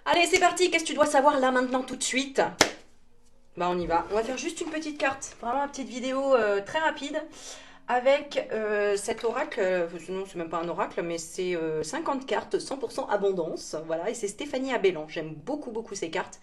Allez, c'est parti. Qu'est-ce que tu dois savoir là maintenant tout de suite? Bah on y va. On va faire juste une petite carte, vraiment une petite vidéo très rapide avec cet oracle. Non, c'est même pas un oracle, mais c'est 50 cartes 100% abondance. Voilà, et c'est Stéphanie Abellan. J'aime beaucoup beaucoup ces cartes.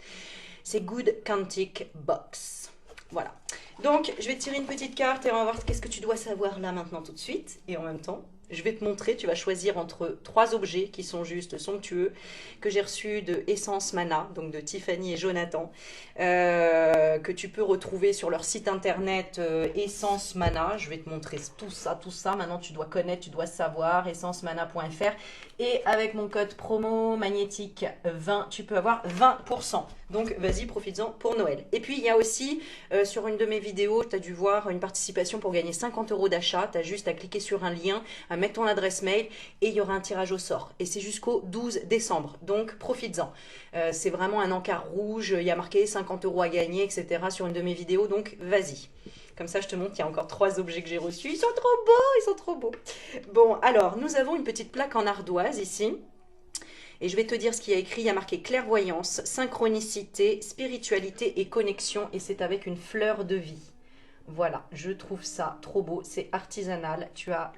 C'est Good Quantic Box. Voilà. Donc, je vais te tirer une petite carte et on va voir qu'est-ce que tu dois savoir là maintenant tout de suite. Et en même temps, je vais te montrer, tu vas choisir entre trois objets qui sont juste somptueux, que j'ai reçus de Essence Mana, donc de Tiffany et Jonathan, que tu peux retrouver sur leur site internet Essence Mana. Je vais te montrer tout ça, tout ça. Maintenant, tu dois connaître, tu dois savoir, essencemana.fr. Et avec mon code promo magnétique 20, tu peux avoir 20%. Donc, vas-y, profites-en pour Noël. Et puis, il y a aussi, sur une de mes vidéos, tu as dû voir une participation pour gagner 50 € d'achat. Tu as juste à cliquer sur un lien, à mettre ton adresse mail et il y aura un tirage au sort. Et c'est jusqu'au 12 décembre. Donc, profites-en. C'est vraiment un encart rouge. Il y a marqué 50 € à gagner, etc. sur une de mes vidéos. Donc, vas-y. Comme ça, je te montre qu'il y a encore 3 objets que j'ai reçus. Ils sont trop beaux, ils sont trop beaux. Bon, alors, nous avons une petite plaque en ardoise ici. Et je vais te dire ce qu'il y a écrit. Il y a marqué clairvoyance, synchronicité, spiritualité et connexion. Et c'est avec une fleur de vie. Voilà, je trouve ça trop beau, c'est artisanal. Tu as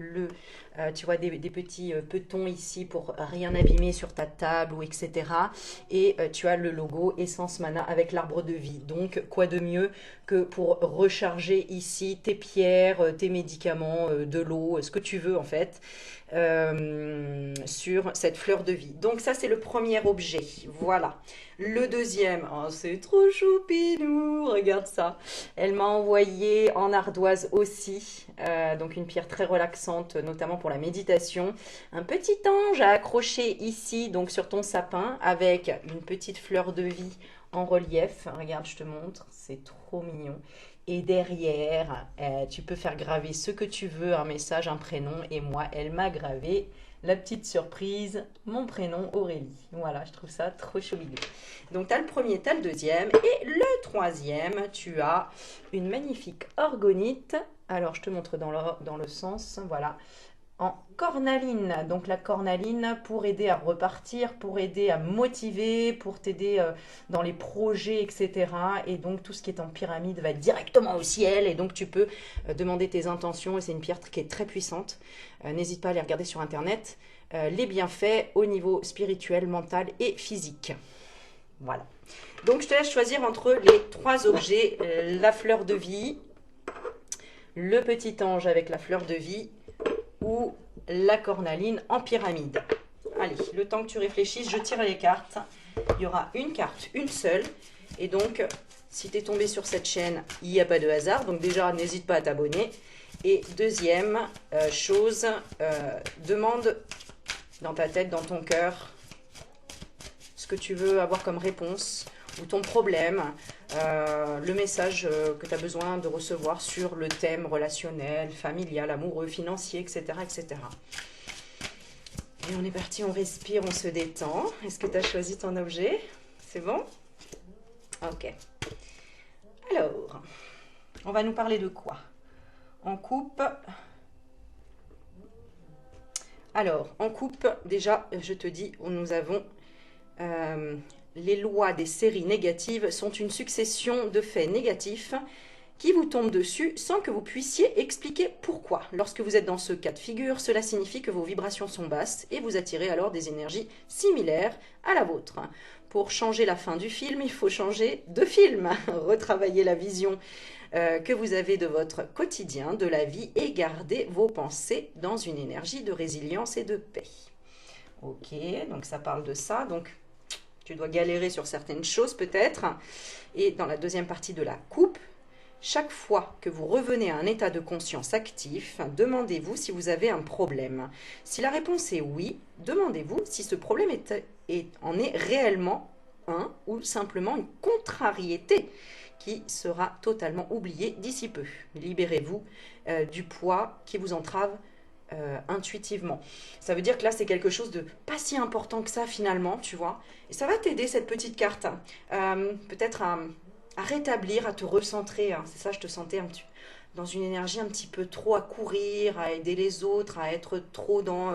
tu vois des petits petons ici pour rien abîmer sur ta table ou etc. Et tu as le logo Essence Mana avec l'arbre de vie. Donc quoi de mieux que pour recharger ici tes pierres, tes médicaments, de l'eau, ce que tu veux en fait, sur cette fleur de vie. Donc ça c'est le premier objet. Voilà. Le deuxième, oh, c'est trop choupinou, regarde ça. Elle m'a envoyé en ardoise aussi, donc une pierre très relaxante, notamment pour la méditation. Un petit ange à accrocher ici, donc sur ton sapin, avec une petite fleur de vie en relief. Regarde, je te montre, c'est trop mignon. Et derrière, tu peux faire graver ce que tu veux, un message, un prénom. Et moi, elle m'a gravé la petite surprise, mon prénom Aurélie. Voilà, je trouve ça trop chouillou. Donc, tu as le premier, tu as le deuxième. Et le troisième, tu as une magnifique orgonite. Alors, je te montre dans le sens, voilà, en cornaline. Donc, la cornaline pour aider à repartir, pour aider à motiver, pour t'aider dans les projets, etc. Et donc, tout ce qui est en pyramide va directement au ciel. Et donc, tu peux demander tes intentions. Et c'est une pierre qui est très puissante. N'hésite pas à aller regarder sur Internet les bienfaits au niveau spirituel, mental et physique. Voilà. Donc, je te laisse choisir entre les trois objets. La fleur de vie, le petit ange avec la fleur de vie ou la cornaline en pyramide. Allez, le temps que tu réfléchisses, je tire les cartes. Il y aura une carte, une seule. Et donc, si tu es tombé sur cette chaîne, il n'y a pas de hasard. Donc déjà, n'hésite pas à t'abonner. Et deuxième chose, demande dans ta tête, dans ton cœur, ce que tu veux avoir comme réponse ou ton problème, le message que tu as besoin de recevoir sur le thème relationnel, familial, amoureux, financier, etc. etc. Et on est parti, on respire, on se détend. Est-ce que tu as choisi ton objet? C'est bon? Ok. Alors, on va nous parler de quoi? En coupe. Alors, en coupe, déjà, je te dis, nous avons les lois des séries négatives sont une succession de faits négatifs qui vous tombent dessus sans que vous puissiez expliquer pourquoi. Lorsque vous êtes dans ce cas de figure, cela signifie que vos vibrations sont basses et vous attirez alors des énergies similaires à la vôtre. Pour changer la fin du film, il faut changer de film, retravailler la vision que vous avez de votre quotidien, de la vie et garder vos pensées dans une énergie de résilience et de paix. Ok, donc ça parle de ça. Donc, tu dois galérer sur certaines choses peut-être. Et dans la deuxième partie de la coupe, chaque fois que vous revenez à un état de conscience actif, demandez-vous si vous avez un problème. Si la réponse est oui, demandez-vous si ce problème en est réellement un ou simplement une contrariété qui sera totalement oubliée d'ici peu. Libérez-vous du poids qui vous entrave intuitivement. Ça veut dire que là, c'est quelque chose de pas si important que ça finalement, tu vois. Et ça va t'aider, cette petite carte, peut-être à rétablir, à te recentrer. Hein. C'est ça, je te sentais un dans une énergie un petit peu trop à courir, à aider les autres, à être trop dans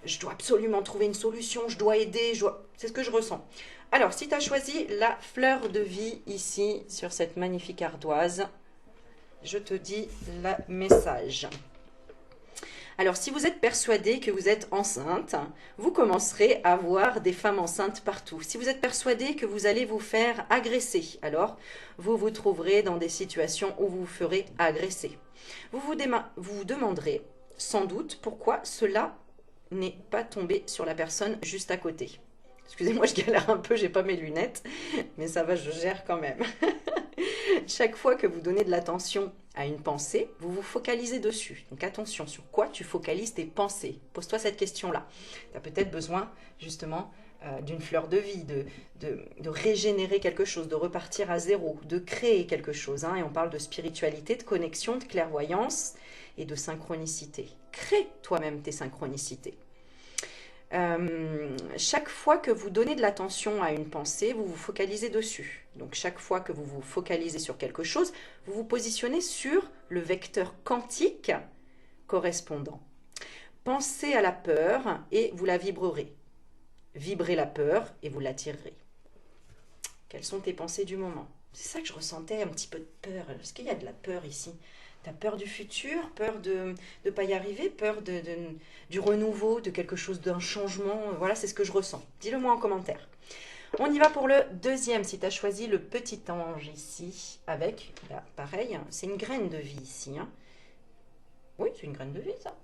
je dois absolument trouver une solution, je dois aider, c'est ce que je ressens. Alors, si tu as choisi la fleur de vie ici, sur cette magnifique ardoise, je te dis le message. Alors, si vous êtes persuadé que vous êtes enceinte, vous commencerez à voir des femmes enceintes partout. Si vous êtes persuadé que vous allez vous faire agresser, alors vous vous trouverez dans des situations où vous vous ferez agresser. Vous vous demanderez sans doute pourquoi cela n'est pas tombé sur la personne juste à côté. Excusez-moi, je galère un peu, j'ai pas mes lunettes, mais ça va, je gère quand même. Chaque fois que vous donnez de l'attention à une pensée, vous vous focalisez dessus. Donc attention, sur quoi tu focalises tes pensées? Pose-toi cette question-là. Tu as peut-être besoin justement d'une fleur de vie, de régénérer quelque chose, de repartir à zéro, de créer quelque chose. Et on parle de spiritualité, de connexion, de clairvoyance et de synchronicité. Crée toi-même tes synchronicités. Chaque fois que vous donnez de l'attention à une pensée, vous vous focalisez dessus. Donc chaque fois que vous vous focalisez sur quelque chose, vous vous positionnez sur le vecteur quantique correspondant. Pensez à la peur et vous la vibrerez. Vibrez la peur et vous l'attirerez. Quelles sont tes pensées du moment? C'est ça que je ressentais, un petit peu de peur. Est-ce qu'il y a de la peur ici? Tu as peur du futur, peur de ne pas y arriver, peur du renouveau, de quelque chose, d'un changement. Voilà, c'est ce que je ressens. Dis-le moi en commentaire. On y va pour le deuxième. Si tu as choisi le petit ange ici, avec, là, pareil, c'est une graine de vie ici. Hein. Oui, c'est une graine de vie, ça.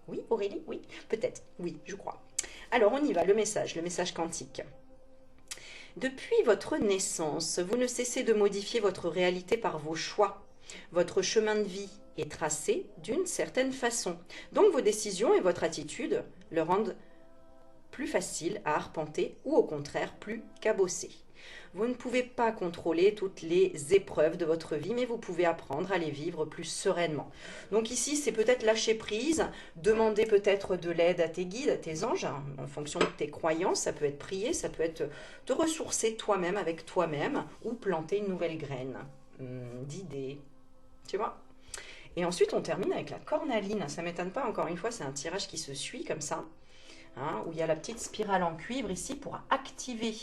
Oui, Aurélie, oui, peut-être. Oui, je crois. Alors, on y va, le message quantique. Depuis votre naissance, vous ne cessez de modifier votre réalité par vos choix. Votre chemin de vie est tracé d'une certaine façon. Donc vos décisions et votre attitude le rendent plus facile à arpenter ou au contraire plus cabossé. Vous ne pouvez pas contrôler toutes les épreuves de votre vie, mais vous pouvez apprendre à les vivre plus sereinement. Donc ici, c'est peut-être lâcher prise, demander peut-être de l'aide à tes guides, à tes anges, hein, en fonction de tes croyances. Ça peut être prier, ça peut être te ressourcer toi-même avec toi-même ou planter une nouvelle graine d'idées, tu vois. Et ensuite, on termine avec la cornaline. Ça ne m'étonne pas, encore une fois, c'est un tirage qui se suit comme ça, hein, où il y a la petite spirale en cuivre ici pour activer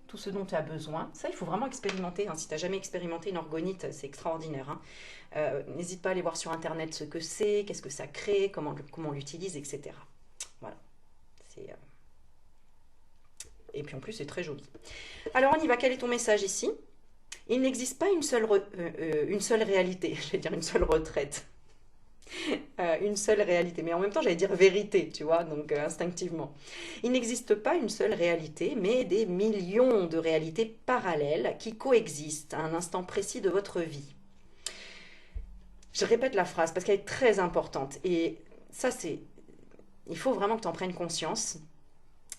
tout ce dont tu as besoin. Ça, il faut vraiment expérimenter. Hein. Si tu n'as jamais expérimenté une orgonite, c'est extraordinaire. Hein. N'hésite pas à aller voir sur Internet ce que c'est, qu'est-ce que ça crée, comment on l'utilise, etc. Voilà. Et puis en plus, c'est très joli. Alors, on y va. Quel est ton message ici? Il n'existe pas une seule réalité. Je vais dire une seule retraite. Une seule réalité, mais en même temps j'allais dire vérité, tu vois, donc instinctivement. Il n'existe pas une seule réalité, mais des millions de réalités parallèles qui coexistent à un instant précis de votre vie. Je répète la phrase parce qu'elle est très importante, et ça il faut vraiment que tu en prennes conscience.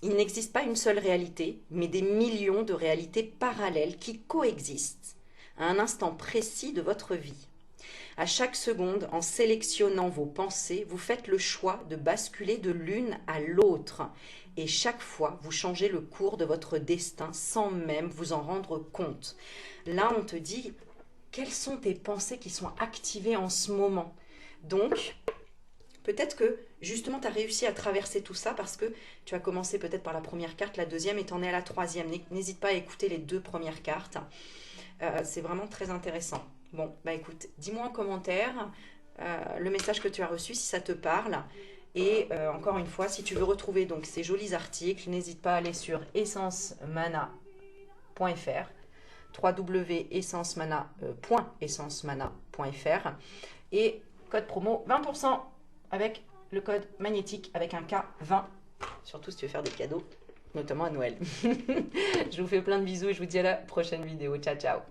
Il n'existe pas une seule réalité, mais des millions de réalités parallèles qui coexistent à un instant précis de votre vie. À chaque seconde, en sélectionnant vos pensées, vous faites le choix de basculer de l'une à l'autre. Et chaque fois, vous changez le cours de votre destin sans même vous en rendre compte. Là, on te dit, quelles sont tes pensées qui sont activées en ce moment? Donc, peut-être que justement, tu as réussi à traverser tout ça parce que tu as commencé peut-être par la première carte, la deuxième, et tu en es à la troisième. N'hésite pas à écouter les deux premières cartes. C'est vraiment très intéressant. Bon, bah écoute, dis-moi en commentaire le message que tu as reçu, si ça te parle. Et encore une fois, si tu veux retrouver donc ces jolis articles, n'hésite pas à aller sur essencemana.fr, www.essencemana.fr, et code promo 20% avec le code magnétique avec un K20, surtout si tu veux faire des cadeaux, notamment à Noël. Je vous fais plein de bisous et je vous dis à la prochaine vidéo. Ciao, ciao.